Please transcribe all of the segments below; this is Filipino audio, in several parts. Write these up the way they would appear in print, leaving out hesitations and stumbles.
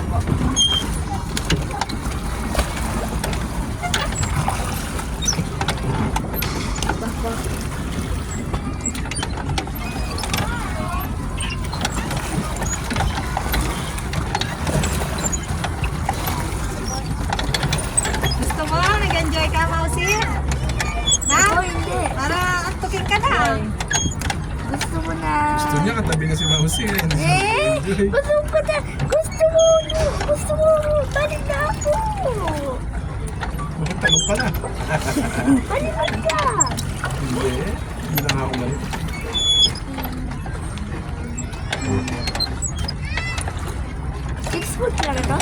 Opo. Gusto mo? Nag-enjoy ka, Mausi? Na? Ako hindi. Para antukin ka na. Gusto mo na. Gusto niya katabi nga si Mausi. Gusto ko na. Gusto mo. Gusto mo. Balik na ako. Bakit talong ka na? Balik ka. Hindi. Hindi na nga ako mali. Six foot lang ito?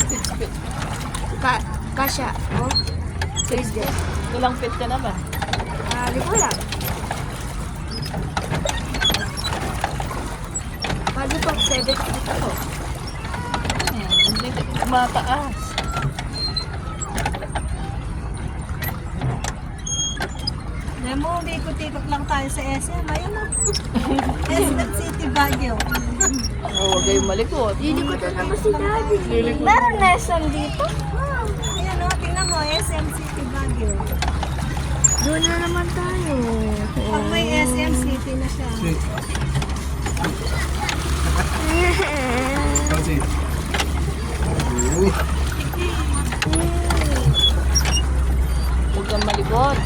6 feet. Kasha. Oh. Tuesday. Ilang feet ka na ba? Di ko lang. Paano pag 7 feet ako? Hindi mataas. Nemo, ikot-ikot lang tayo sa SM. Ayun na. SM City, Baguio. Huwag kayong malikot. Hindi ko na naman si Daddy. Meron lesson dito? Ayan o, tingnan mo, SM City, Baguio. Doon na naman tayo. Pag may SM City na siya. Si. Mausi. Huwag kang malikot.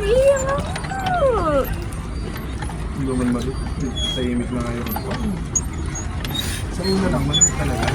Iyak ako. Hindi naman mali. Tahimik na ngayon. Sa'yo na lang, mali talaga.